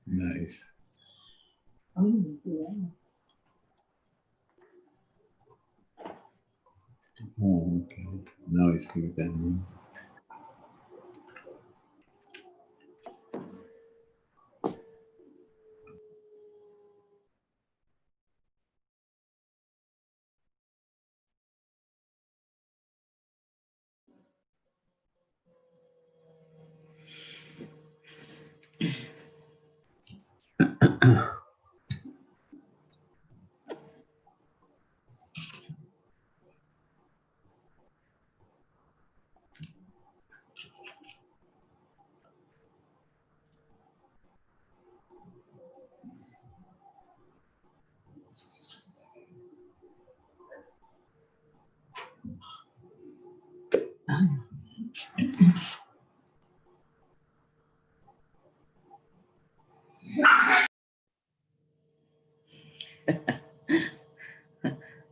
Nice. Oh, okay. Now I see what that means.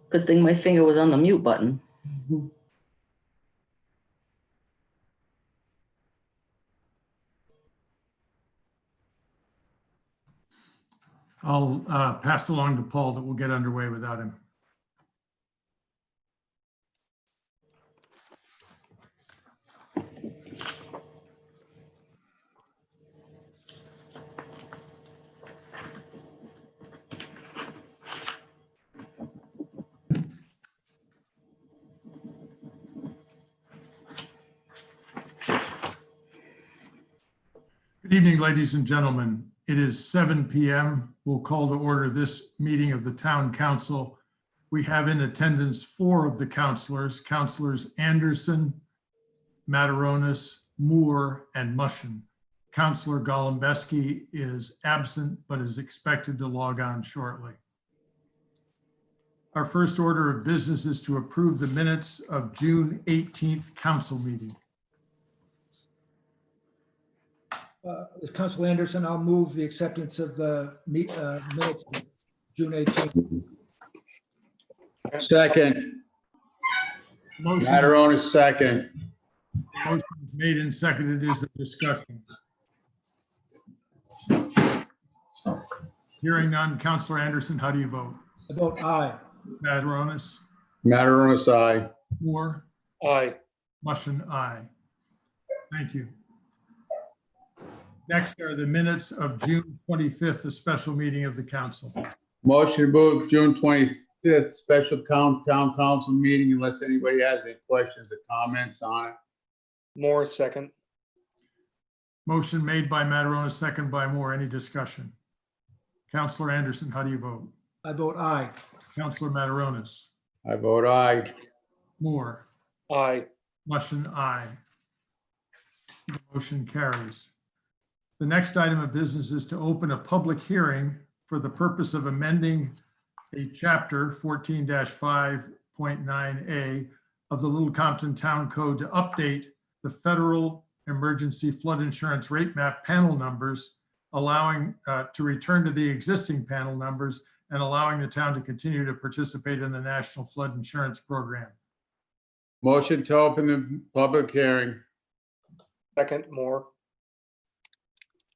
Good thing my finger was on the mute button. I'll pass along to Paul that we'll get underway without him. Good evening, ladies and gentlemen. It is 7 p.m. We'll call to order this meeting of the Town Council. We have in attendance 4 of the councilors, Councilors Anderson, Mataronis, Moore, and Mushin. Councilor Golembeski is absent but is expected to log on shortly. Our first order of business is to approve the minutes of June 18th council meeting. Council Anderson, I'll move the acceptance of the minutes of June 18th. Second, Motion Mataronis second. made and seconded. Is the discussion. Hearing none. Councilor Anderson, how do you vote? I vote aye. Mataronis? Mataronis, aye. Moore? Aye. Mushin, aye. Thank you. Next are the minutes of June 25th, a special meeting of the council. Motion to move June 25th special town council meeting unless anybody has any questions or comments on it. Moore, second. Motion made by Mataronis, second by Moore. Any discussion? Councilor Anderson, how do you vote? I vote aye. Councilor Mataronis? I vote aye. Moore? Aye. Mushin, aye. The motion carries. The next item of business is to open a public hearing for the purpose of amending a chapter 14-5.9A of the Little Compton Town Code to update the federal emergency flood insurance rate map panel numbers, allowing to return to the existing panel numbers and allowing the town to continue to participate in the National Flood Insurance Program. Motion to open the public hearing. Second, Moore.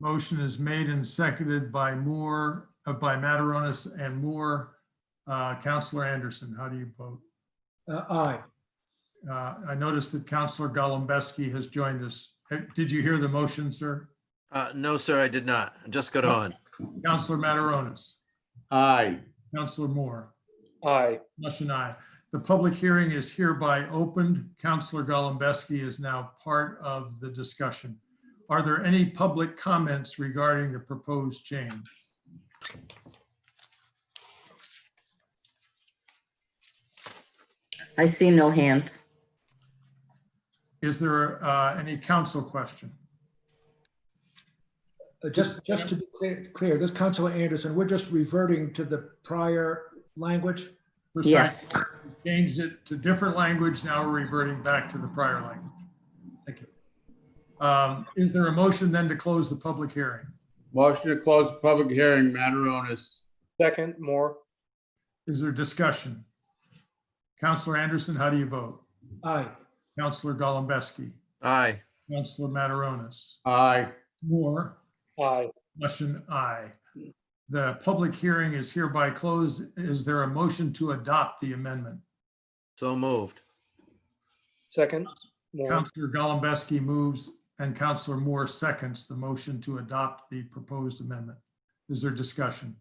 Motion is made and seconded by Moore, by Mataronis and Moore. Councilor Anderson, how do you vote? Aye. I noticed that Councilor Golembeski has joined us. Did you hear the motion, sir? No, sir, I did not. I just got on. Councilor Mataronis, Aye. Councilor Moore, Aye. Mush and I. The public hearing is hereby opened. Councilor Golembeski is now part of the discussion. Are there any public comments regarding the proposed change? I see no hands. Is there any council question? Just to be clear, this Councilor Anderson, we're just reverting to the prior language. Yes. Changed it to different language. Now we're reverting back to the prior language. Is there a motion then to close the public hearing? Motion to close the public hearing, Mataronis. second, Moore, Is there discussion? Counselor Anderson, how do you vote? Aye. Counselor Golembeski, Aye. Counselor Mataronis, Aye. Moore, aye, Mushin, aye. The public hearing is hereby closed. Is there a motion to adopt the amendment? So moved. second, Moore, Counselor Golembeski moves and Counselor Moore seconds the motion to adopt the proposed amendment. Is there discussion?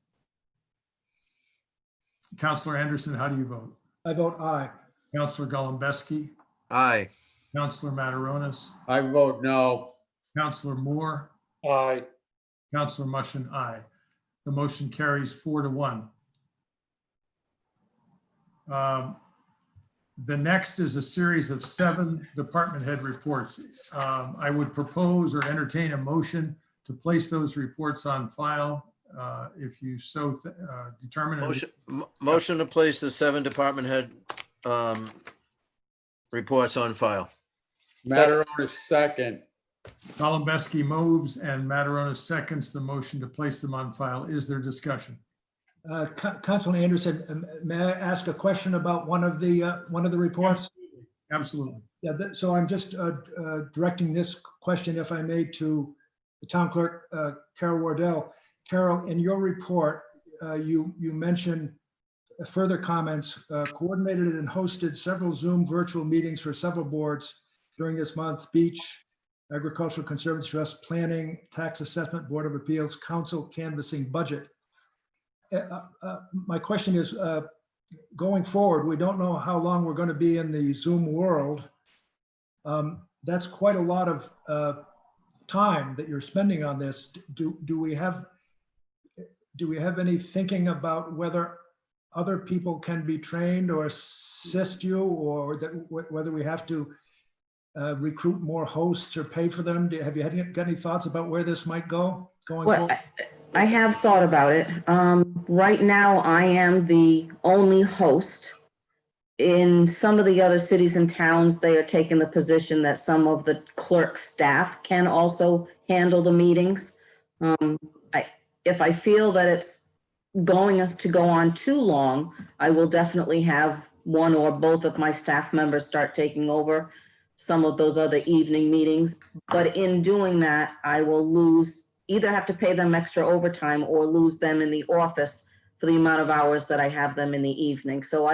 Counselor Anderson, how do you vote? I vote aye. Counselor Golembeski, Aye. Counselor Mataronis, I vote no. Counselor Moore, aye, Counselor Mushin, aye. The motion carries 4-1. The next is a series of 7 department head reports. I would propose or entertain a motion to place those reports on file if you so determine. Motion to place the 7 department head reports on file. Mataronis second. Golembeski moves and Mataronis seconds the motion to place them on file. Is there discussion? Councilor Anderson, may I ask a question about one of the reports? Absolutely. Yeah, so I'm just directing this question, if I may, to the town clerk, Carol Wardell. Carol, in your report, you mentioned further comments, coordinated and hosted several Zoom virtual meetings for several boards during this month: Beach, Agricultural Conservancy Trust, Planning, Tax Assessment, Board of Appeals, Council, Canvassing, Budget. My question is, going forward, we don't know how long we're going to be in the Zoom world. That's quite a lot of time that you're spending on this. Do we have any thinking about whether other people can be trained or assist you, or that whether we have to recruit more hosts or pay for them? Have you got any thoughts about where this might go going Well, forward? I have thought about it. Right now, I am the only host. In some of the other cities and towns, they are taking the position that some of the clerk staff can also handle the meetings. If I feel that it's going to go on too long, I will definitely have one or both of my staff members start taking over some of those other evening meetings. But in doing that, I will either have to pay them extra overtime or lose them in the office for the amount of hours that I have them in the evening. So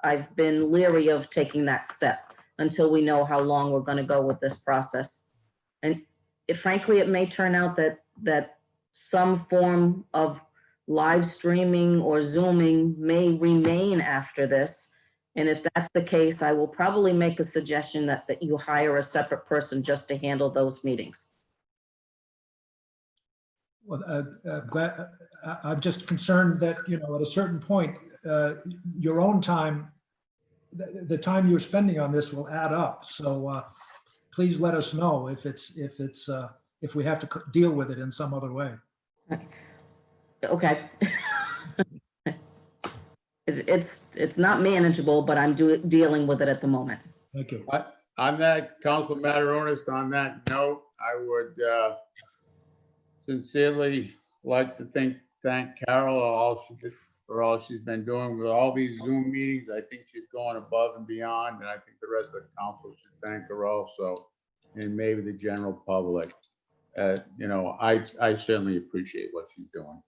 I've been leery of taking that step until we know how long we're going to go with this process. And frankly, it may turn out that some form of live streaming or Zooming may remain after this. And if that's the case, I will probably make a suggestion that you hire a separate person just to handle those meetings. Well, I'm just concerned that, at a certain point, your own time, the time you're spending on this will add up. So please let us know if we have to deal with it in some other way. Okay. It's not manageable, but I'm dealing with it at the moment. Thank you. On that, Council Mataronis, on that note, I would sincerely like to thank Carol for all she's been doing with all these Zoom meetings. I think she's going above and beyond, and I think the rest of the council should thank her also, and maybe the general public. I certainly appreciate what she's doing.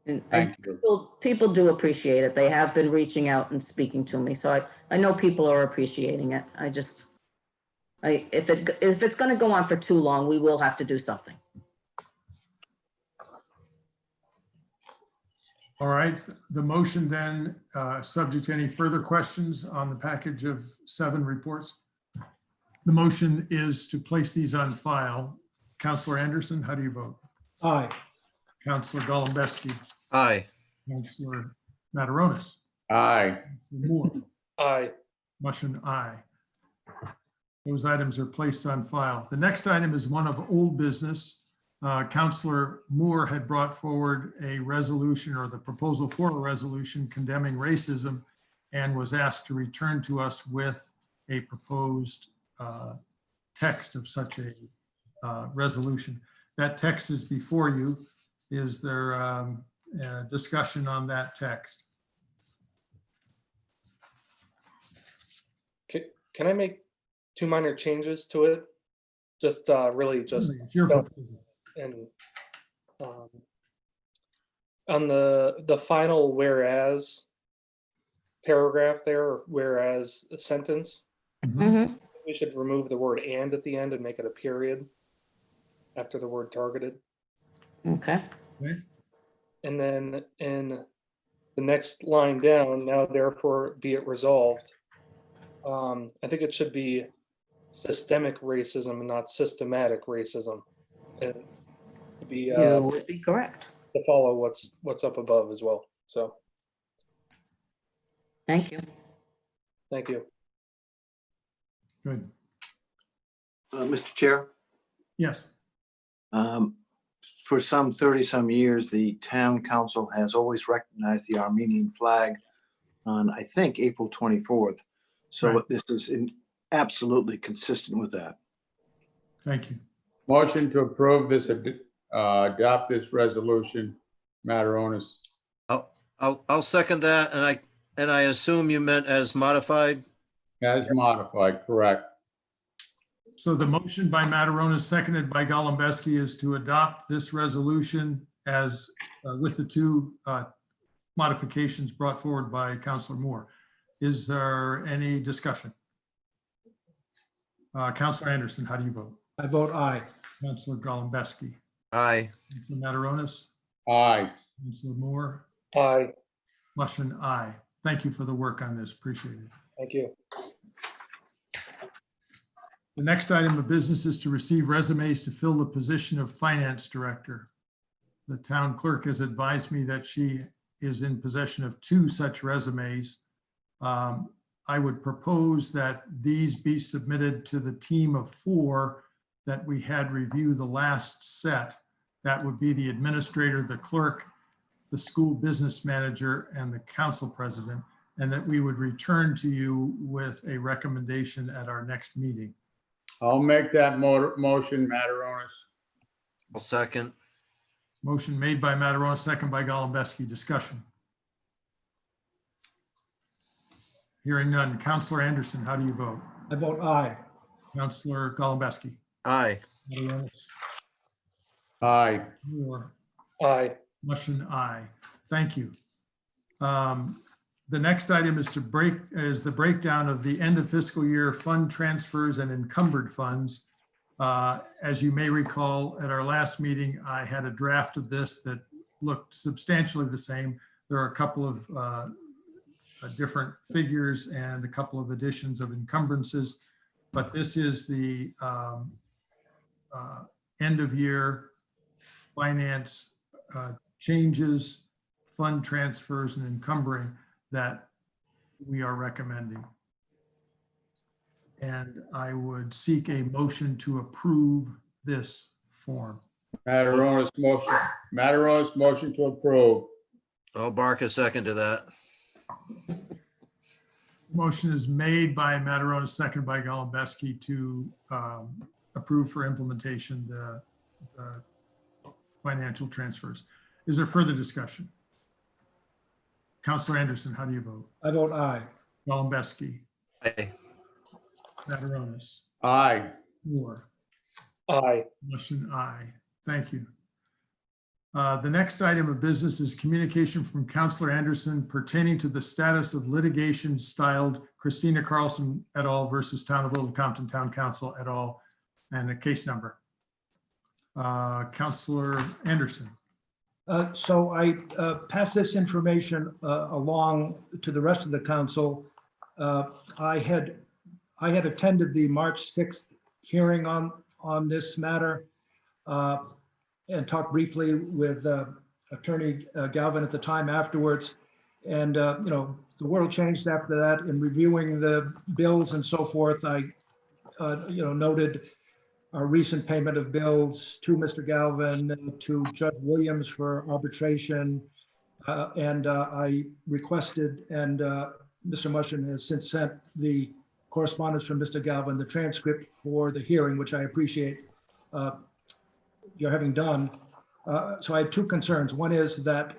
And Thank you. people do appreciate it. They have been reaching out and speaking to me. So I know people are appreciating it. If it's going to go on for too long, we will have to do something. All right, the motion then, subject to any further questions on the package of 7 reports. The motion is to place these on file. Counselor Anderson, how do you vote? Aye. Counselor Golembeski, Aye. Counselor Mataronis, Aye. Moore, aye, Mushin, aye. Those items are placed on file. The next item is one of old business. Counselor Moore had brought forward a resolution, or the proposal for a resolution condemning racism, and was asked to return to us with a proposed text of such a resolution. That text is before you. Is there discussion on that text? Can I make 2 minor changes to it? Just really just It's your don't- proposal. and on the final whereas paragraph there, or whereas sentence, Mhm. we should remove the word and at the end and make it a period after the word targeted. Okay. Okay. And then in the next line down, now therefore be it resolved. I think it should be systemic racism and not systematic racism. And to be You would be correct. to follow what's up above as well. So Thank you. thank you. Good. Mr. Chair, Yes. for some 30-some years, the town council has always recognized the Armenian flag on, I think, April 24th. So Right. this is absolutely consistent with that. Thank you. Motion to approve this, adopt this resolution, Mataronis. I'll second that, and I assume you meant as modified? As modified, correct. So the motion by Mataronis, seconded by Golembeski, is to adopt this resolution as with the two modifications brought forward by Councilor Moore. Is there any discussion? Councilor Anderson, how do you vote? I vote aye. Councilor Golembeski, Aye. Councilor Mataronis, Aye. Councilor Moore, Aye. Mushin, aye. Thank you for the work on this. Appreciate it. Thank you. The next item of business is to receive resumes to fill the position of finance director. The town clerk has advised me that she is in possession of 2 such resumes. I would propose that these be submitted to the team of 4 that we had review the last set. That would be the administrator, the clerk, the school business manager, and the council president, and that we would return to you with a recommendation at our next meeting. I'll make that motion, Mataronis. I'll second. Motion made by Mataronis, second by Golembeski. Discussion. Hearing none. Councilor Anderson, how do you vote? I vote aye. Councilor Golembeski. Aye. Mataronis. Aye. Moore. Aye. Mushin, aye. Thank you. The next item is the breakdown of the end of fiscal year fund transfers and encumbered funds. As you may recall, at our last meeting, I had a draft of this that looked substantially the same. There are a couple of different figures and a couple of additions of encumbrances, but this is the end of year finance changes, fund transfers, and encumbering that we are recommending. And I would seek a motion to approve this form. Mataronis motion to approve. I'll bark a second to that. Motion is made by Mataronis, second by Golembeski to approve for implementation the financial transfers. Is there further discussion? Councilor Anderson, how do you vote? I vote aye. Golembeski, Aye. Mataronis, Aye. Moore, Aye. motion aye. Thank you. The next item of business is communication from Councilor Anderson pertaining to the status of litigation styled Christina Carlson et al. Versus Town of Little Compton Town Council et al. And a case number. Councilor Anderson. So I pass this information along to the rest of the council. I had attended the March 6th hearing on this matter and talked briefly with Attorney Galvin at the time afterwards. And, the world changed after that. In reviewing the bills and so forth, I, noted our recent payment of bills to Mr. Galvin, to Judge Williams for arbitration. And I requested, and Mr. Mushin has since sent the correspondence from Mr. Galvin, the transcript for the hearing, which I appreciate. you're having done. So I had two concerns. One is that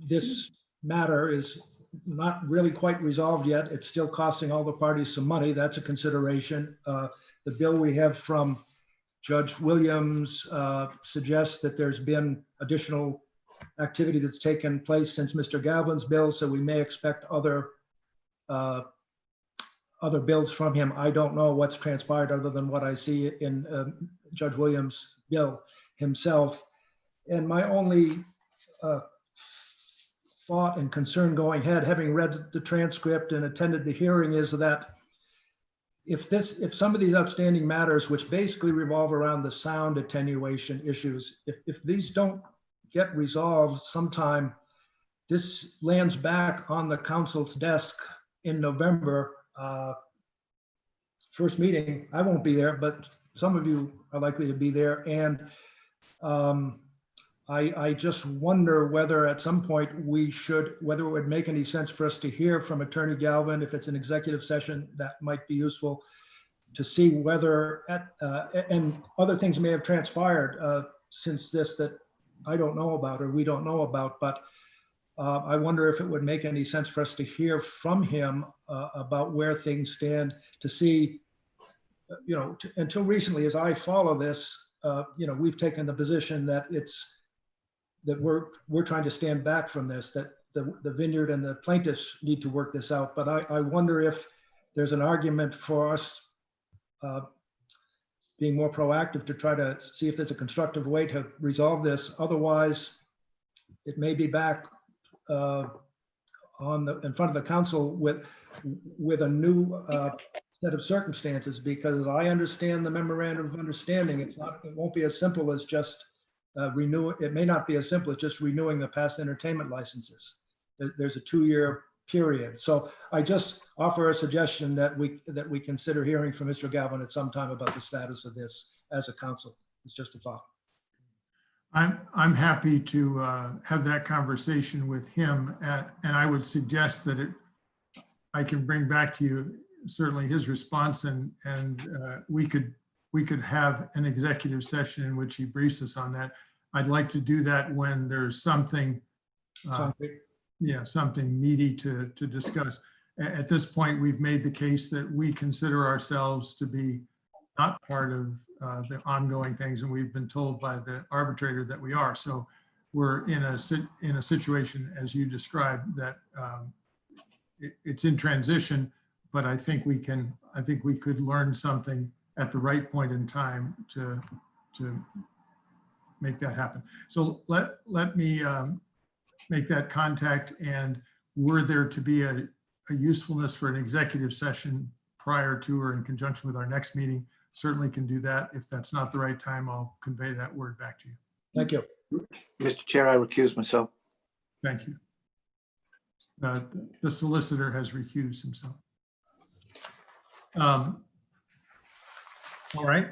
this matter is not really quite resolved yet. It's still costing all the parties some money. That's a consideration. The bill we have from Judge Williams suggests that there's been additional activity that's taken place since Mr. Galvin's bill, so we may expect other bills from him. I don't know what's transpired other than what I see in Judge Williams' bill himself. And my only thought and concern going ahead, having read the transcript and attended the hearing, is that if some of these outstanding matters, which basically revolve around the sound attenuation issues, if these don't get resolved sometime, this lands back on the council's desk in November. First meeting, I won't be there, but some of you are likely to be there. And I just wonder whether at some point whether it would make any sense for us to hear from Attorney Galvin. If it's an executive session, that might be useful to see whether, and other things may have transpired since this that I don't know about or we don't know about, but I wonder if it would make any sense for us to hear from him about where things stand, to see, until recently, as I follow this, we've taken the position that we're trying to stand back from this, that the vineyard and the plaintiffs need to work this out. But I wonder if there's an argument for us being more proactive to try to see if there's a constructive way to resolve this. Otherwise, it may be back in front of the council with a new set of circumstances, because as I understand the memorandum of understanding, it won't be as simple as just it may not be as simple as just renewing the past entertainment licenses. There's a 2-year period. So I just offer a suggestion that we consider hearing from Mr. Galvin at some time about the status of this as a council. It's just a thought. I'm happy to have that conversation with him, and I would suggest that I can bring back to you certainly his response, and we could have an executive session in which he briefs us on that. I'd like to do that when there's something, something meaty to discuss. At this point, we've made the case that we consider ourselves to be not part of the ongoing things, and we've been told by the arbitrator that we are. So we're in a situation, as you described, that it's in transition, but I think we could learn something at the right point in time to make that happen. So let me make that contact, and were there to be a usefulness for an executive session prior to or in conjunction with our next meeting, certainly can do that. If that's not the right time, I'll convey that word back to you. Thank you. Mr. Chair, I recuse myself. Thank you. The solicitor has recused himself. All right.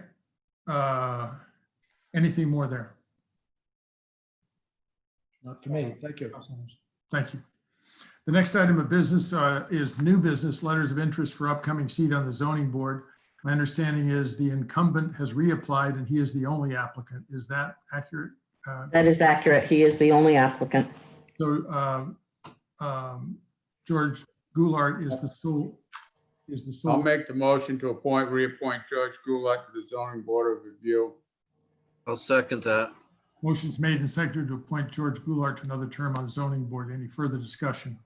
Anything more there? Not for me. Thank you. Thank you. The next item of business is new business, letters of interest for upcoming seat on the zoning board. My understanding is the incumbent has reapplied and he is the only applicant. Is that accurate? That is accurate. He is the only applicant. So George Goulart is the sole. I'll make the motion to reappoint George Goulart to the zoning board of review. I'll second that. Motion's made and seconded to appoint George Goulart to another term on the zoning board. Any further discussion?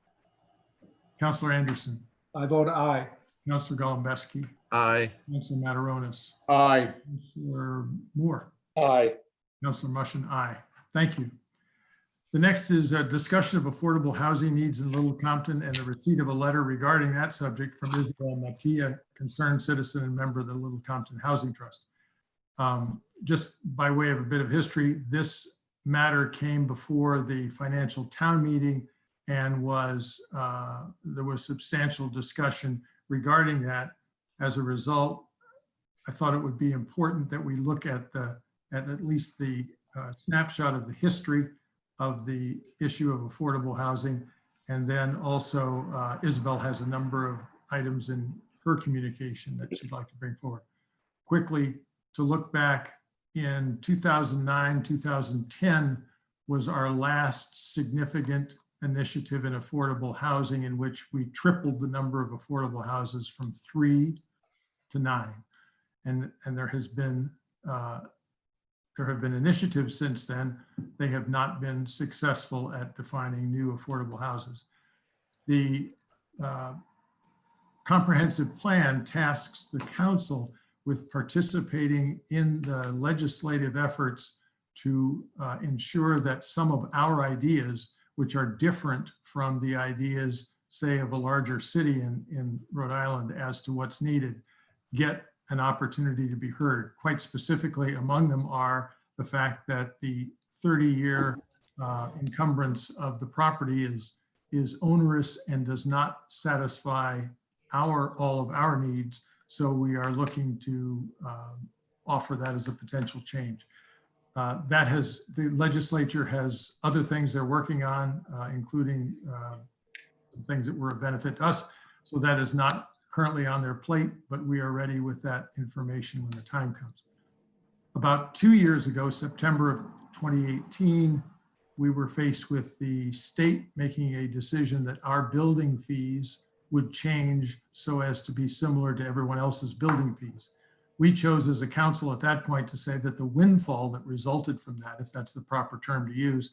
Councilor Anderson, I vote aye. Councilor Golembeski, Aye. Councilor Mataronis, Aye. Councilor Moore, Aye. Councilor Mushin, aye. Thank you. The next is a discussion of affordable housing needs in Little Compton and the receipt of a letter regarding that subject from Isabel Mattia, concerned citizen and member of the Little Compton Housing Trust. Just by way of a bit of history, this matter came before the financial town meeting and there was substantial discussion regarding that. As a result, I thought it would be important that we look at at least the snapshot of the history of the issue of affordable housing. And then also Isabel has a number of items in her communication that she'd like to bring forward. quickly to look back in 2009, 2010 was our last significant initiative in affordable housing in which we tripled the number of affordable houses from 3 to 9. And there have been initiatives since then. They have not been successful at defining new affordable houses. The comprehensive plan tasks the council with participating in the legislative efforts to ensure that some of our ideas, which are different from the ideas, say, of a larger city in Rhode Island as to what's needed, get an opportunity to be heard. Quite specifically, among them are the fact that the 30-year encumbrance of the property is onerous and does not satisfy all of our needs. So we are looking to offer that as a potential change. The legislature has other things they're working on, including things that were of benefit to us. So that is not currently on their plate, but we are ready with that information when the time comes. About 2 years ago, September of 2018, we were faced with the state making a decision that our building fees would change so as to be similar to everyone else's building fees. We chose as a council at that point to say that the windfall that resulted from that, if that's the proper term to use,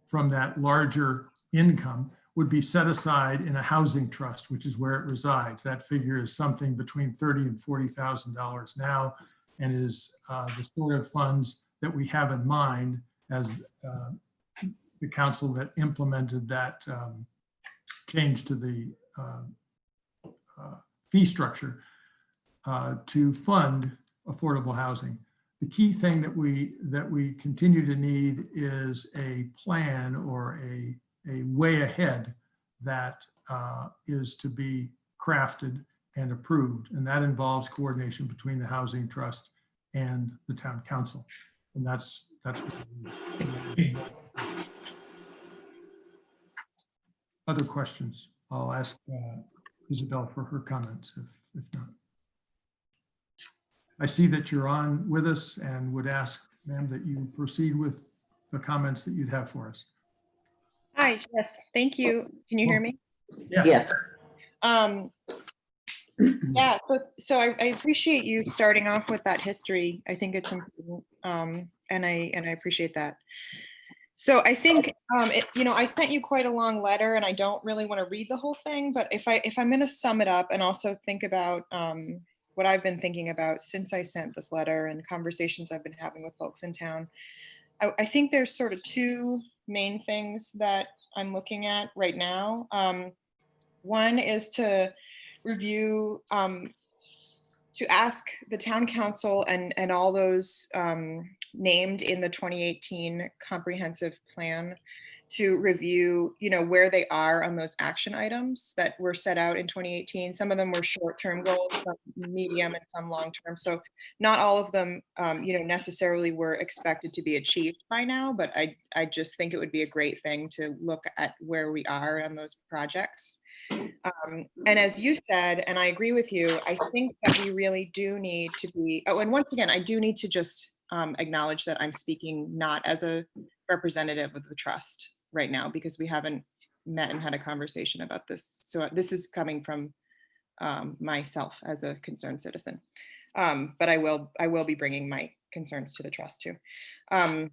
from that larger income would be set aside in a housing trust, which is where it resides. That figure is something between $30,000 and $40,000 now, and is the sort of funds that we have in mind as the council that implemented that change to the fee structure to fund affordable housing. The key thing that we continue to need is a plan or a way ahead that is to be crafted and approved. And that involves coordination between the Housing Trust and the town council. And that's what we need. Other questions? I'll ask Isabel for her comments if not. I see that you're on with us and would ask, ma'am, that you proceed with the comments that you'd have for us. Hi, yes, thank you. Can you hear me? Yes. Yeah, so I appreciate you starting off with that history. I think it's important, and I appreciate that. So I think, I sent you quite a long letter, and I don't really want to read the whole thing, but if I'm going to sum it up and also think about what I've been thinking about since I sent this letter and conversations I've been having with folks in town, I think there's sort of two main things that I'm looking at right now. One is to review, to ask the town council and all those named in the 2018 comprehensive plan to review, where they are on those action items that were set out in 2018. Some of them were short-term goals, some medium, and some long-term. So not all of them, necessarily were expected to be achieved by now, but I just think it would be a great thing to look at where we are on those projects. And as you said, and I agree with you, I think that we really do need to be, and once again, I do need to just acknowledge that I'm speaking not as a representative of the trust right now, because we haven't met and had a conversation about this. So this is coming from myself as a concerned citizen. But I will be bringing my concerns to the trust too. I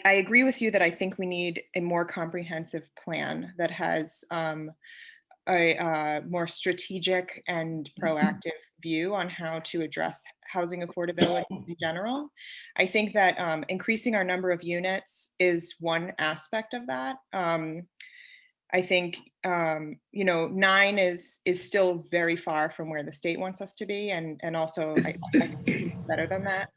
agree with you that I think we need a more comprehensive plan that has a more strategic and proactive view on how to address housing affordability in general. I think that increasing our number of units is one aspect of that. I think 9 is still very far from where the state wants us to be, and also I think it's better than that.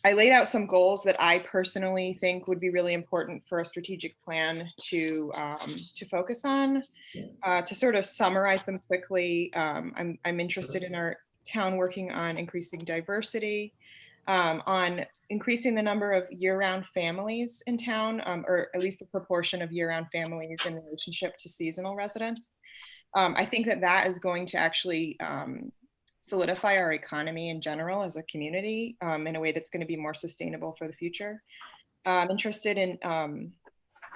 I laid out some goals that I personally think would be really important for a strategic plan to focus on. To sort of summarize them quickly, I'm interested in our town working on increasing diversity, on increasing the number of year-round families in town, or at least the proportion of year-round families in relationship to seasonal residents. I think that is going to actually solidify our economy in general as a community in a way that's going to be more sustainable for the future. I'm interested in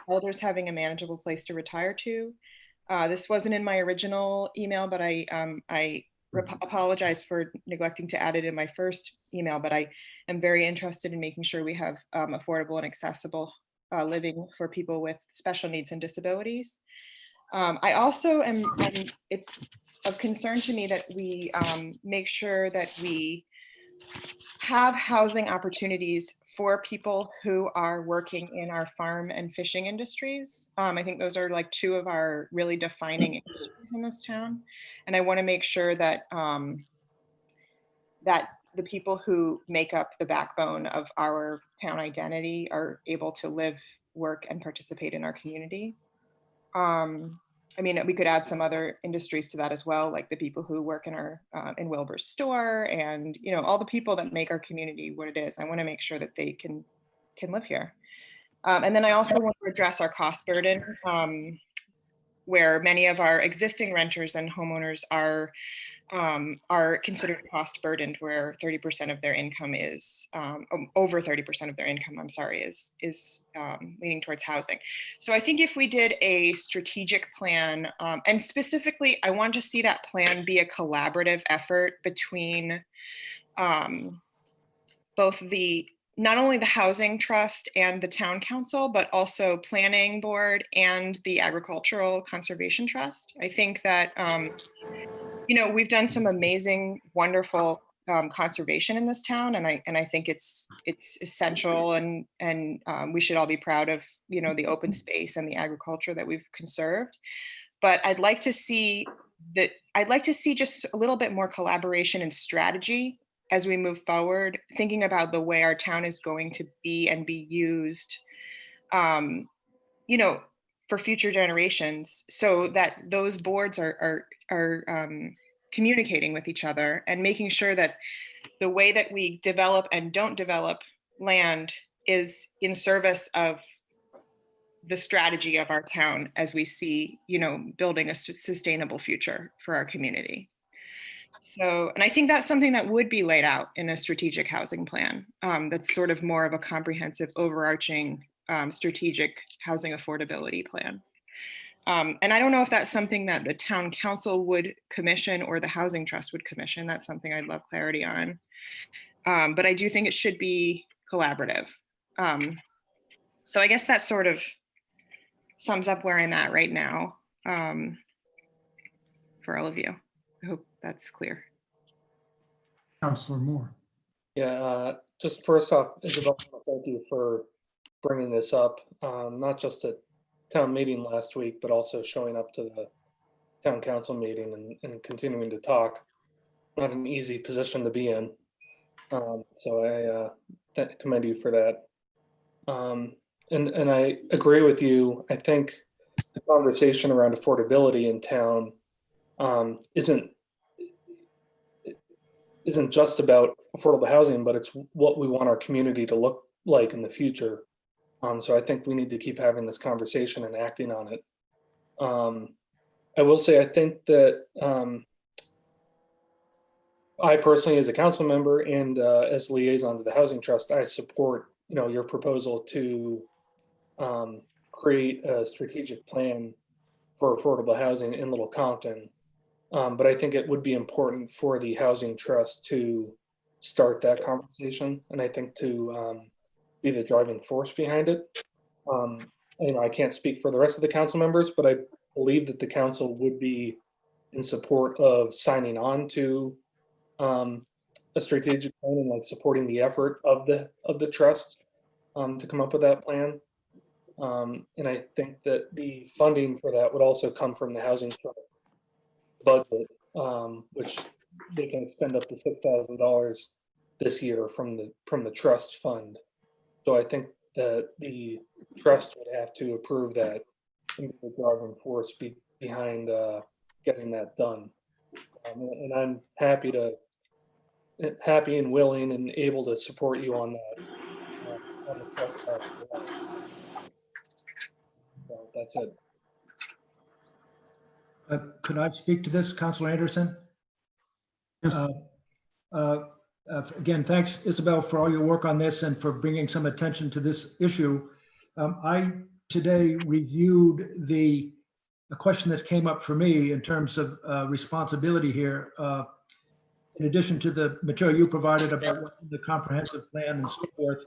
elders having a manageable place to retire to. This wasn't in my original email, but I apologize for neglecting to add it in my first email, but I am very interested in making sure we have affordable and accessible living for people with special needs and disabilities. I also it's of concern to me that we make sure that we have housing opportunities for people who are working in our farm and fishing industries. I think those are like two of our really defining industries in this town. And I want to make sure that that the people who make up the backbone of our town identity are able to live, work, and participate in our community. I mean, we could add some other industries to that as well, like the people who work in our in Wilbur's store, and all the people that make our community what it is. I want to make sure that they can live here. And then I also want to address our cost burden, where many of our existing renters and homeowners are considered cost burdened, where 30% of their income is over 30% of their income, I'm sorry, is leaning towards housing. So I think if we did a strategic plan, and specifically, I want to see that plan be a collaborative effort between both not only the housing trust and the town council, but also planning board and the agricultural conservation trust. I think that we've done some amazing, wonderful conservation in this town, and I think it's essential, and we should all be proud of the open space and the agriculture that we've conserved. But I'd like to see just a little bit more collaboration and strategy as we move forward, thinking about the way our town is going to be and be used, for future generations, so that those boards are communicating with each other and making sure that the way that we develop and don't develop land is in service of the strategy of our town as we see, building a sustainable future for our community. So, and I think that's something that would be laid out in a strategic housing plan. That's sort of more of a comprehensive, overarching strategic housing affordability plan. And I don't know if that's something that the town council would commission or the housing trust would commission. That's something I'd love clarity on. But I do think it should be collaborative. So I guess that sort of sums up where I'm at right now for all of you. I hope that's clear. Counselor Moore. Yeah, just first off, Isabel, thank you for bringing this up, not just at town meeting last week, but also showing up to the town council meeting and continuing to talk. Not an easy position to be in. So I commend you for that. And I agree with you. I think the conversation around affordability in town isn't just about affordable housing, but it's what we want our community to look like in the future. So I think we need to keep having this conversation and acting on it. I will say, I think that I personally, as a council member and as liaison to the Housing Trust, I support your proposal to create a strategic plan for affordable housing in Little Compton. But I think it would be important for the Housing Trust to start that conversation, and I think to be the driving force behind it. I can't speak for the rest of the council members, but I believe that the council would be in support of signing on to a strategic plan and like supporting the effort of the trust to come up with that plan. And I think that the funding for that would also come from the Housing Trust budget, which they can spend up to $6,000 this year from the trust fund. So I think that the trust would have to approve that and be the driving force behind getting that done. And I'm happy and willing and able to support you on that. On the trust side. So that's it. Could I speak to this, Councilor Anderson? Yes. Again, thanks, Isabel, for all your work on this and for bringing some attention to this issue. I today reviewed a question that came up for me in terms of responsibility here. In addition to the material you provided about the comprehensive plan and so forth,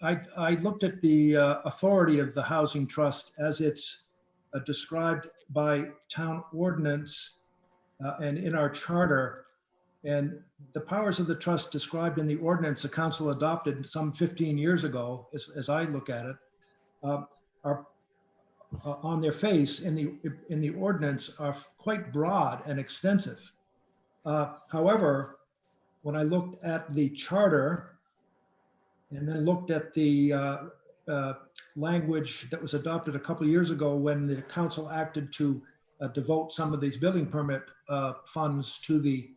I looked at the authority of the Housing Trust as it's described by town ordinance and in our charter. And the powers of the trust described in the ordinance the council adopted some 15 years ago, as I look at it, are on their face in the ordinance are quite broad and extensive. However, when I looked at the charter and then looked at the language that was adopted a couple of years ago when the council acted to devote some of these building permit funds to the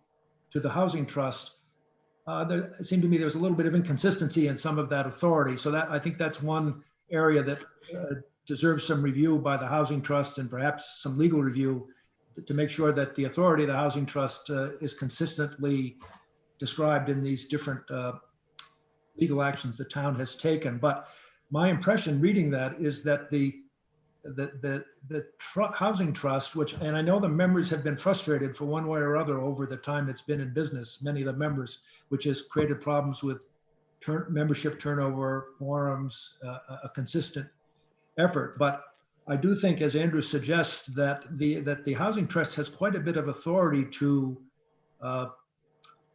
Housing Trust, it seemed to me there was a little bit of inconsistency in some of that authority. So I think that's one area that deserves some review by the Housing Trust and perhaps some legal review to make sure that the authority of the Housing Trust is consistently described in these different legal actions the town has taken. But my impression reading that is that the Housing Trust, which, and I know the members have been frustrated for one way or other over the time it's been in business, many of the members, which has created problems with membership turnover, forums, a consistent effort. But I do think, as Andrew suggests, that the Housing Trust has quite a bit of authority to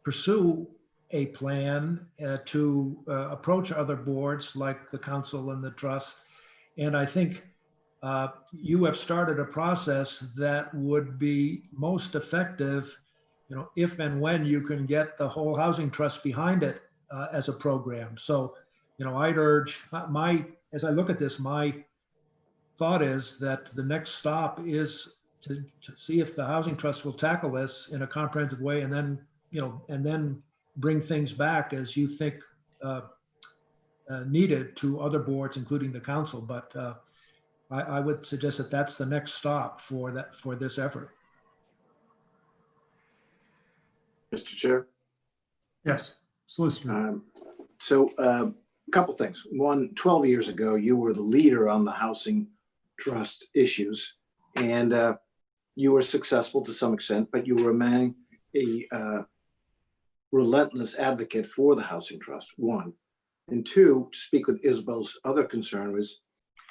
pursue a plan, to approach other boards like the council and the trust. And I think you have started a process that would be most effective, if and when you can get the whole Housing Trust behind it as a program. So, I'd urge as I look at this, my thought is that the next stop is to see if the Housing Trust will tackle this in a comprehensive way, and then bring things back as you think needed to other boards, including the council. But I would suggest that that's the next stop for this effort. Mr. Chair. Yes, Solicitor. So a couple things. One, 12 years ago, you were the leader on the Housing Trust issues, and you were successful to some extent, but you remain a relentless advocate for the Housing Trust, one. And two, to speak with Isabel's other concern, was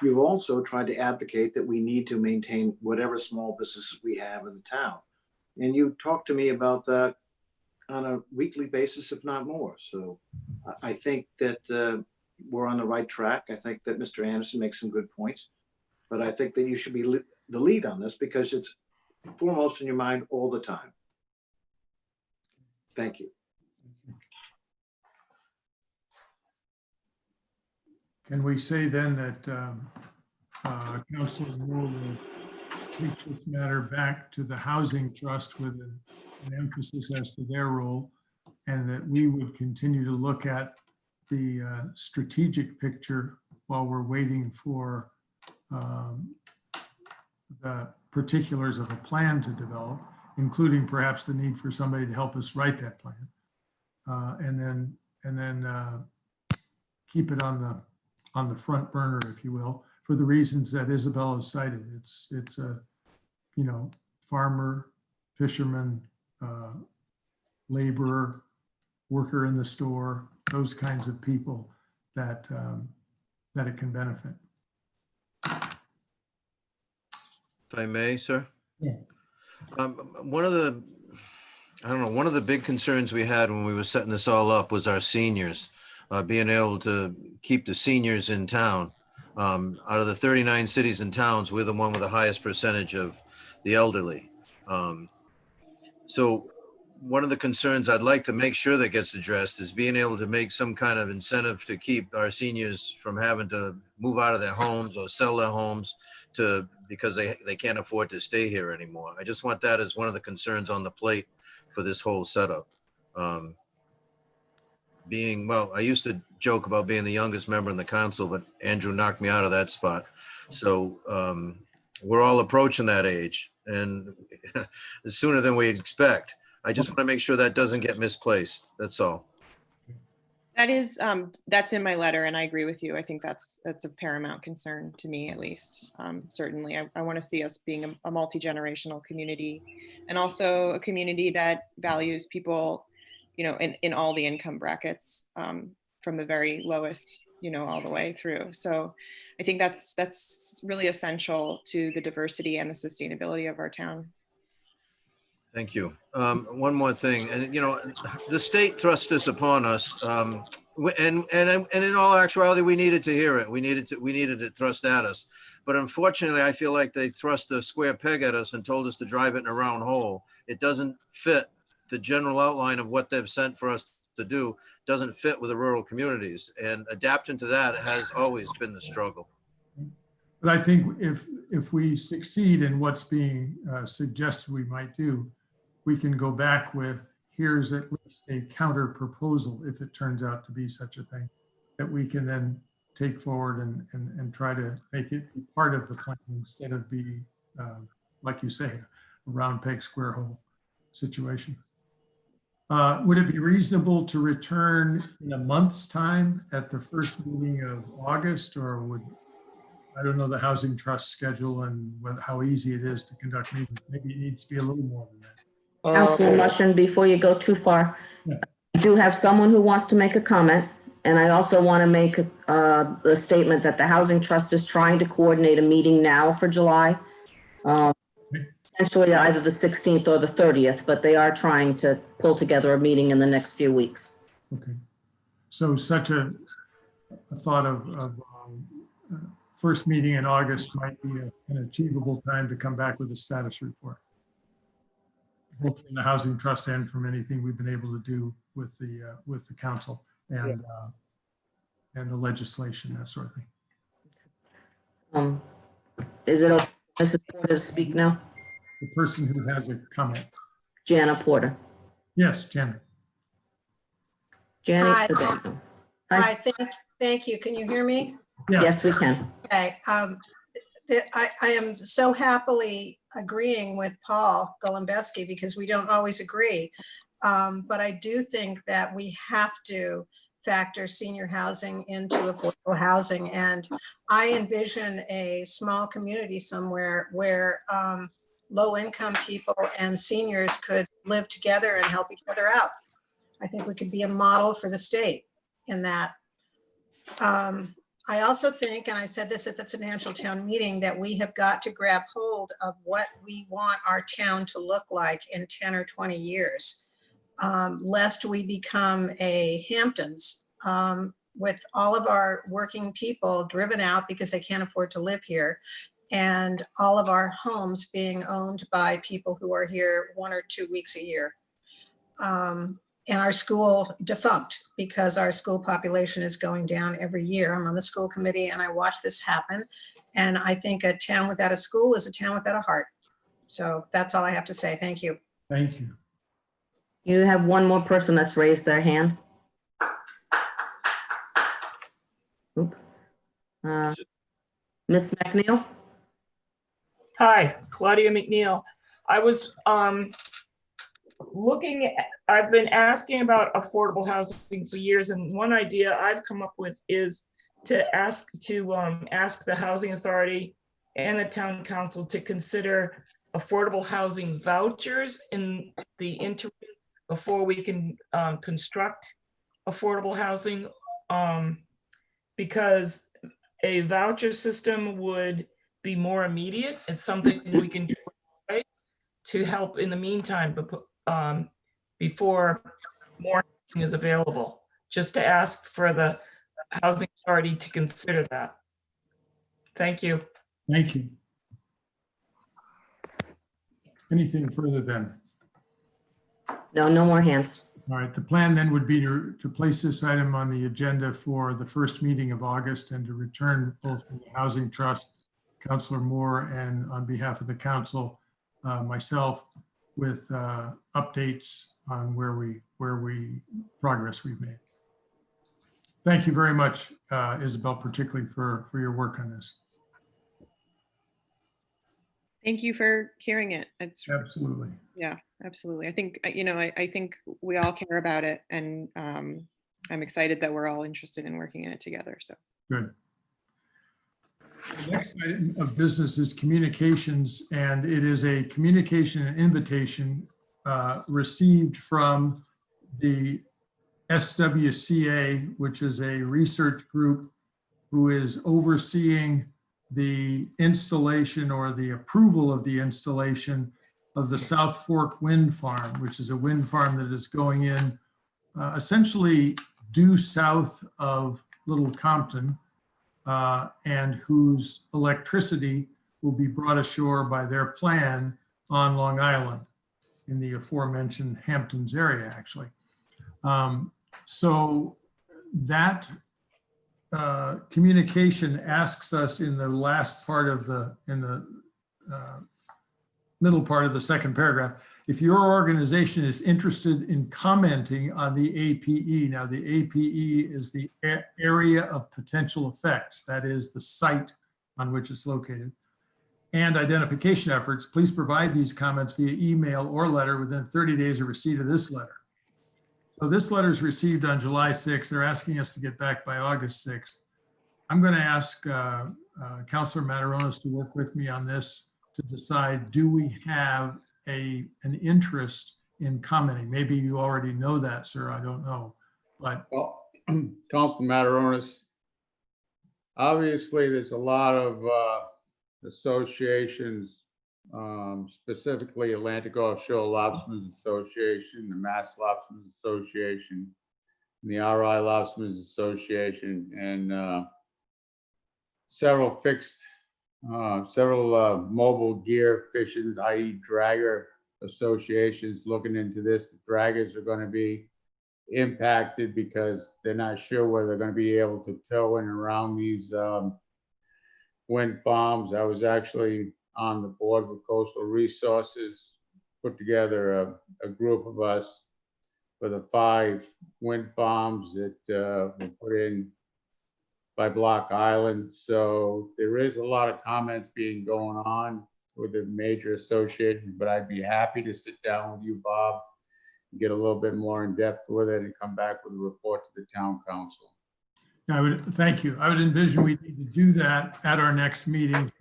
you've also tried to advocate that we need to maintain whatever small businesses we have in the town. And you talked to me about that on a weekly basis, if not more. So I think that we're on the right track. I think that Mr. Anderson makes some good points, but I think that you should be the lead on this because it's foremost in your mind all the time. Thank you. Can we say then that Councilor Moore will take this matter back to the Housing Trust with an emphasis as to their role, and that we would continue to look at the strategic picture while we're waiting for the particulars of a plan to develop, including perhaps the need for somebody to help us write that plan, and then keep it on the front burner, if you will, for the reasons that Isabella cited. It's a, farmer, fisherman, laborer, worker in the store, those kinds of people that it can benefit. If I may, sir? Yeah. One of the big concerns we had when we were setting this all up was our seniors, being able to keep the seniors in town. Out of the 39 cities and towns, we're the one with the highest percentage of the elderly. So one of the concerns I'd like to make sure that gets addressed is being able to make some kind of incentive to keep our seniors from having to move out of their homes or sell their homes because they can't afford to stay here anymore. I just want that as one of the concerns on the plate for this whole setup. I used to joke about being the youngest member in the council, but Andrew knocked me out of that spot. So we're all approaching that age, and sooner than we expect. I just want to make sure that doesn't get misplaced. That's all. That is, that's in my letter, and I agree with you. I think that's a paramount concern to me, at least. Certainly, I want to see us being a multi-generational community, and also a community that values people, in all the income brackets, from the very lowest, all the way through. So I think that's really essential to the diversity and the sustainability of our town. Thank you. One more thing, and the state thrust this upon us, and in all actuality, we needed to hear it. We needed it thrust at us. But unfortunately, I feel like they thrust a square peg at us and told us to drive it in a round hole. It doesn't fit the general outline of what they've sent for us to do. Doesn't fit with the rural communities, and adapting to that has always been the struggle. But I think if we succeed in what's being suggested we might do, we can go back with, here's at least a counter proposal, if it turns out to be such a thing, that we can then take forward and try to make it part of the plan instead of be, like you say, a round peg, square hole situation. Would it be reasonable to return in a month's time at the first meeting of August, or I don't know the Housing Trust schedule and how easy it is to conduct meetings. Maybe it needs to be a little more than that. Councilor Mushin, before you go too far, Yeah. I do have someone who wants to make a comment. And I also want to make the statement that the Housing Trust is trying to coordinate a meeting now for July. Potentially either the 16th or the 30th, but they are trying to pull together a meeting in the next few weeks. Okay. So such a thought of first meeting in August might be an achievable time to come back with a status report, both from the Housing Trust and from anything we've been able to do with the council and the legislation, that sort of thing. Is it okay, Mrs. Porter, to speak now? The person who has a comment. Jana Porter. Yes, Janet. Janet Hi. Sedano. Hi, thank you. Can you hear me? Yeah. Yes, we can. Okay. I am so happily agreeing with Paul Golembeski because we don't always agree. But I do think that we have to factor senior housing into affordable housing. And I envision a small community somewhere where low-income people and seniors could live together and help each other out. I think we could be a model for the state in that. I also think, and I said this at the financial town meeting, that we have got to grab hold of what we want our town to look like in 10 or 20 years, lest we become a Hamptons with all of our working people driven out because they can't afford to live here, and all of our homes being owned by people who are here 1 or 2 weeks a year. And our school defunct because our school population is going down every year. I'm on the school committee and I watch this happen. And I think a town without a school is a town without a heart. So that's all I have to say. Thank you. Thank you. You have one more person that's raised their hand. Oop. Ms. McNeil? Hi, Claudia McNeil. I was I've been asking about affordable housing for years, and one idea I've come up with is to ask the Housing Authority and the Town Council to consider affordable housing vouchers in the interim before we can construct affordable housing, because a voucher system would be more immediate. It's something we can do to help in the meantime, before more housing is available, just to ask for the Housing Authority to consider that. Thank you. Thank you. Anything further then? No, no more hands. All right, the plan then would be to place this item on the agenda for the first meeting of August and to return both from the Housing Trust, Councilor Moore, and on behalf of the council, myself, with updates on where we progress we've made. Thank you very much, Isabel, particularly for your work on this. Thank you for hearing it. It's, Absolutely. yeah, absolutely. I think, I think we all care about it, and I'm excited that we're all interested in working in it together, so. Good. The next item of business is communications, and it is a communication and invitation received from the SWCA, which is a research group who is overseeing the installation or the approval of the installation of the South Fork Wind Farm, which is a wind farm that is going in essentially due south of Little Compton, and whose electricity will be brought ashore by their plan on Long Island in the aforementioned Hamptons area, actually. So that communication asks us in the last part of middle part of the second paragraph, if your organization is interested in commenting on the APE. Now, the APE is the area of potential effects, that is the site on which it's located, and identification efforts, please provide these comments via email or letter within 30 days of receipt of this letter. So this letter is received on July 6th. They're asking us to get back by August 6th. I'm going to ask Councilor Mataronis to work with me on this to decide, do we have an interest in commenting? Maybe you already know that, sir, I don't know. But Well, Councilman Mataronis, obviously, there's a lot of associations, specifically Atlantic Offshore Lobstermen's Association, the Mass Lobstermen's Association, and the RI Lobstermen's Association, and several mobile gear fishing, i.e. dragger associations looking into this. The draggers are going to be impacted because they're not sure whether they're going to be able to tow in and around these wind farms. I was actually on the board with Coastal Resources, put together a group of us for the 5 wind farms that were put in by Block Island. So there is a lot of comments being going on with the major associations, but I'd be happy to sit down with you, Bob, and get a little bit more in depth with it and come back with a report to the town council. thank you. I would envision we need to do that at our next meeting.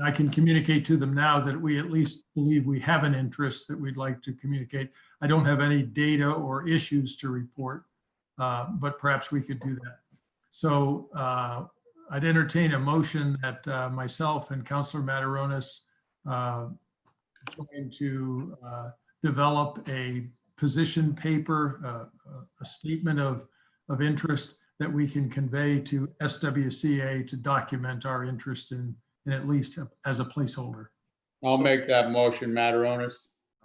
I can communicate to them now that we at least believe we have an interest that we'd like to communicate. I don't have any data or issues to report, but perhaps we could do that. So I'd entertain a motion that myself and Councilor Mataronis join to develop a position paper, a statement of interest that we can convey to SWCA to document our interest in at least as a placeholder. I'll make that motion, Mataronis.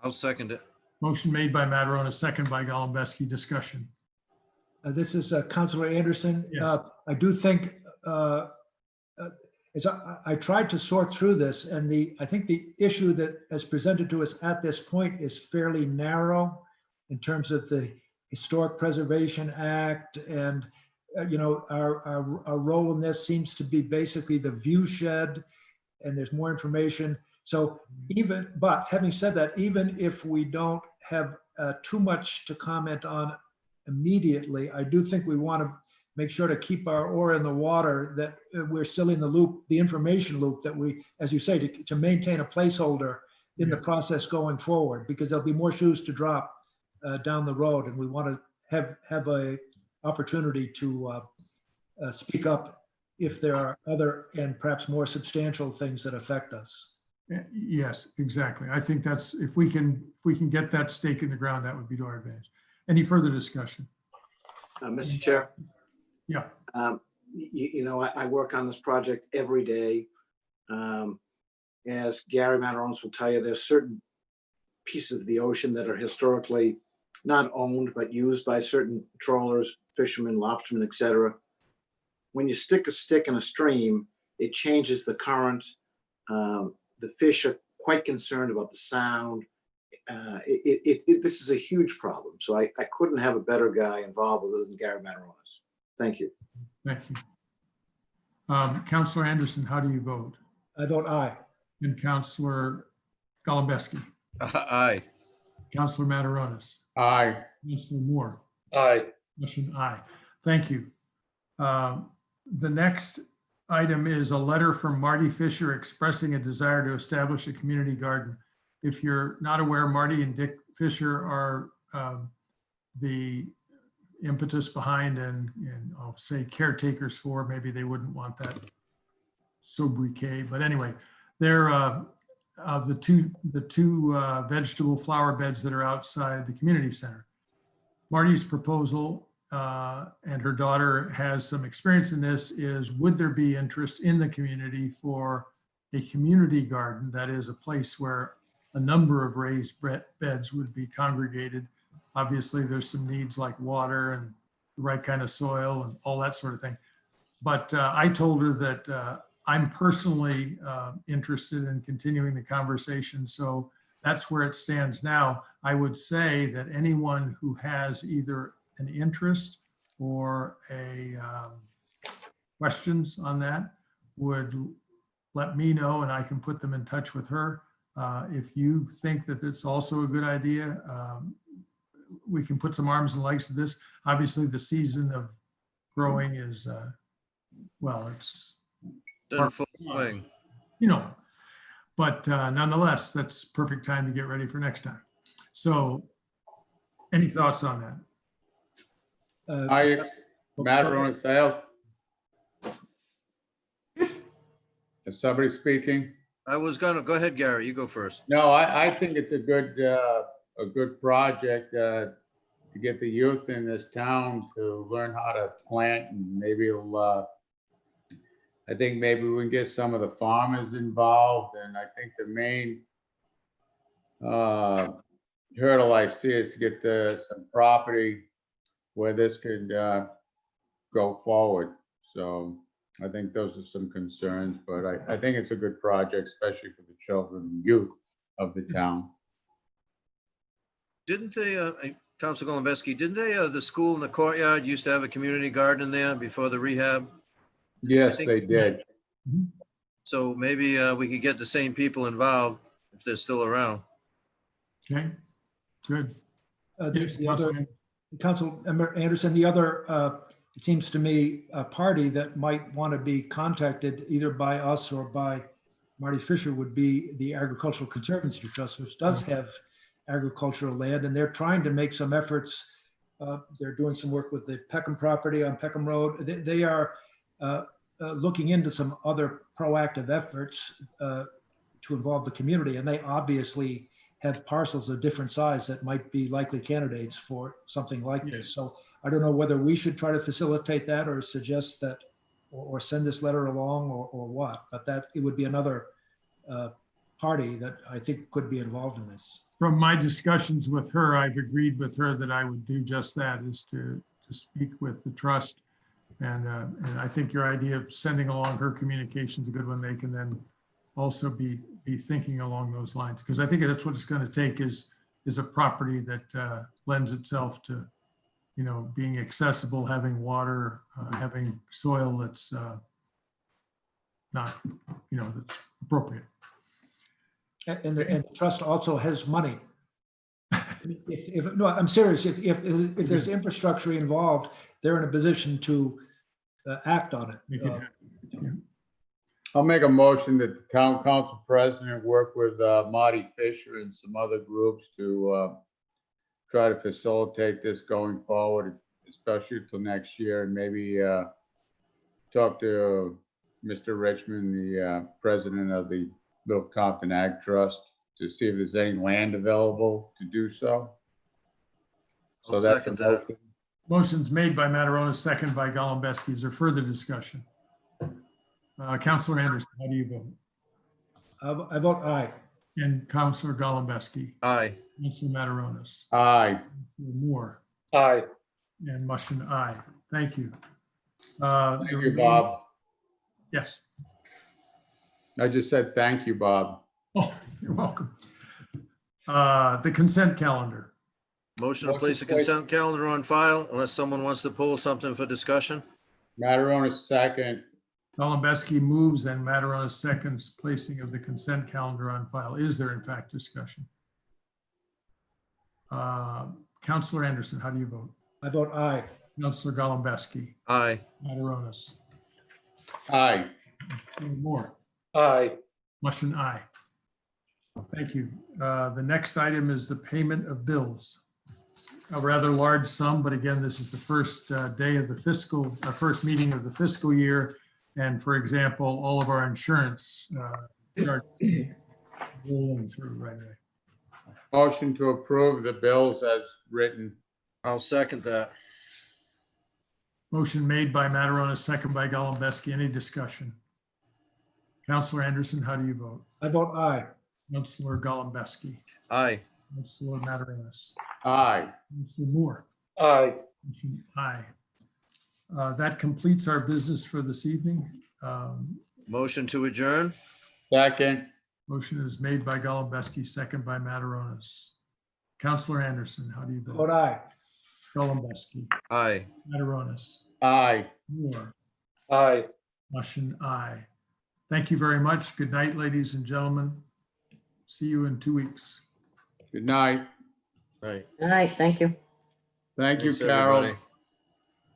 I'll second it. Motion made by Mataronis, second by Golembeski. Discussion. This is Councilor Anderson. Yes. I do think, as I tried to sort through this, and I think the issue that is presented to us at this point is fairly narrow in terms of the Historic Preservation Act, and our role in this seems to be basically the view shed, and there's more information. So but having said that, even if we don't have too much to comment on immediately, I do think we want to make sure to keep our oar in the water, that we're still in the loop, the information loop, that we, as you say, to maintain a placeholder in the process going forward, because there'll be more shoes to drop down the road, and we want to have a opportunity to speak up if there are other and perhaps more substantial things that affect us. Yes, exactly. I think that's, if we can get that stake in the ground, that would be to our advantage. Any further discussion? Mr. Chair? Yeah. I work on this project every day. As Gary Mataronis will tell you, there's certain pieces of the ocean that are historically not owned, but used by certain trawlers, fishermen, lobstermen, etc. When you stick a stick in a stream, it changes the current. The fish are quite concerned about the sound. This is a huge problem. So I couldn't have a better guy involved with it than Gary Mataronis. Thank you. Thank you. Councilor Anderson, how do you vote? I vote aye. and Counselor Golembeski, Aye. Counselor Mataronis, Aye. Counselor Moore. Aye. Motion aye. Thank you. The next item is a letter from Marty Fisher expressing a desire to establish a community garden. If you're not aware, Marty and Dick Fisher are the impetus behind and I'll say caretakers for, maybe they wouldn't want that sobriquet, but anyway, they're of the two vegetable flower beds that are outside the community center. Marty's proposal, and her daughter has some experience in this, is would there be interest in the community for a community garden that is a place where a number of raised beds would be congregated. Obviously, there's some needs like water and the right kind of soil and all that sort of thing. But I told her that I'm personally interested in continuing the conversation. So that's where it stands now. I would say that anyone who has either an interest or a questions on that would let me know and I can put them in touch with her. If you think that it's also a good idea, we can put some arms and legs to this. Obviously, the season of growing is, well, it's, In full swing. you know, but nonetheless, that's perfect time to get ready for next time. So any thoughts on that? Aye. Mataronis, Sale. Is somebody speaking? I was gonna, go ahead, Gary, you go first. No, I think it's a good project to get the youth in this town to learn how to plant, and maybe it'll, I think maybe we can get some of the farmers involved, and I think the main hurdle I see is to get some property where this could go forward. So I think those are some concerns, but I think it's a good project, especially for the children and youth of the town. Didn't they, Council Golembeski, didn't they, the school in the courtyard used to have a community garden there before the rehab? Yes, think- they did. So maybe we could get the same people involved if they're still around. Okay, good. Yes, The other, Councilman. Councilmember Anderson, the other, it seems to me, a party that might want to be contacted either by us or by Marty Fisher would be the Agricultural Conservancy Trust, which does have agricultural land, and they're trying to make some efforts. They're doing some work with the Peckham property on Peckham Road. They are looking into some other proactive efforts to involve the community, and they obviously have parcels of different size that might be likely candidates for something like this. So I don't know whether we should try to facilitate that or suggest that, or send this letter along or what, but that it would be another party that I think could be involved in this. From my discussions with her, I've agreed with her that I would do just that, is to speak with the trust. And I think your idea of sending along her communication is a good one. They can then also be thinking along those lines, because I think that's what it's going to take is a property that lends itself to, you know, being accessible, having water, having soil that's not, you know, that's appropriate. And the trust also has money. No, I'm serious. If there's infrastructure involved, they're in a position to act on Make it. it happen. I'll make a motion that the town council president work with Marty Fisher and some other groups to try to facilitate this going forward, especially till next year, and maybe talk to Mr. Richmond, the president of the Little Compton Ag Trust, to see if there's any land available to do so. I'll So that's second the that. motion. Motion's made by Mataronis, second by Golembeski. Is there further discussion? Councilor Anderson, how do you vote? I vote aye. And Councilor Golembeski, Aye. Councilor Mataronis, Aye. Moore, Aye. and Mushin, aye. Thank you. Thank you, Bob. Yes. I just said thank you, Bob. Oh, you're welcome. The consent calendar. Motion to place a consent calendar on file unless someone wants to pull something for discussion. Mataronis second. Golembeski moves and Mataronis seconds placing of the consent calendar on file. Is there in fact discussion? Counselor Anderson, how do you vote? I vote aye. Counselor Golembeski, Aye. Mataronis, Aye. Moore, Aye. Mushin, aye. Thank you. The next item is the payment of bills. A rather large sum, but again, this is the first day of the first meeting of the fiscal year. And for example, all of our insurance starts rolling through right away. Motion to approve the bills as written. I'll second that. Motion made by Mataronis, second by Golembeski. Any discussion? Counselor Anderson, how do you vote? I vote aye. Counselor Golembeski, Aye. Counselor Mataronis, Aye. Counselor Moore. Aye. Motion aye. That completes our business for this evening. Motion to adjourn? Second. Motion is made by Golembeski, second by Mataronis. Counselor Anderson, how do you Vote vote? aye. Golembeski, Aye. Mataronis, Aye. Moore, Aye. Mushin, aye. Thank you very much. Good night, ladies and gentlemen. See you in 2 weeks. Good night. Right. All right, thank you. Thank you, Thanks, Carol. everybody.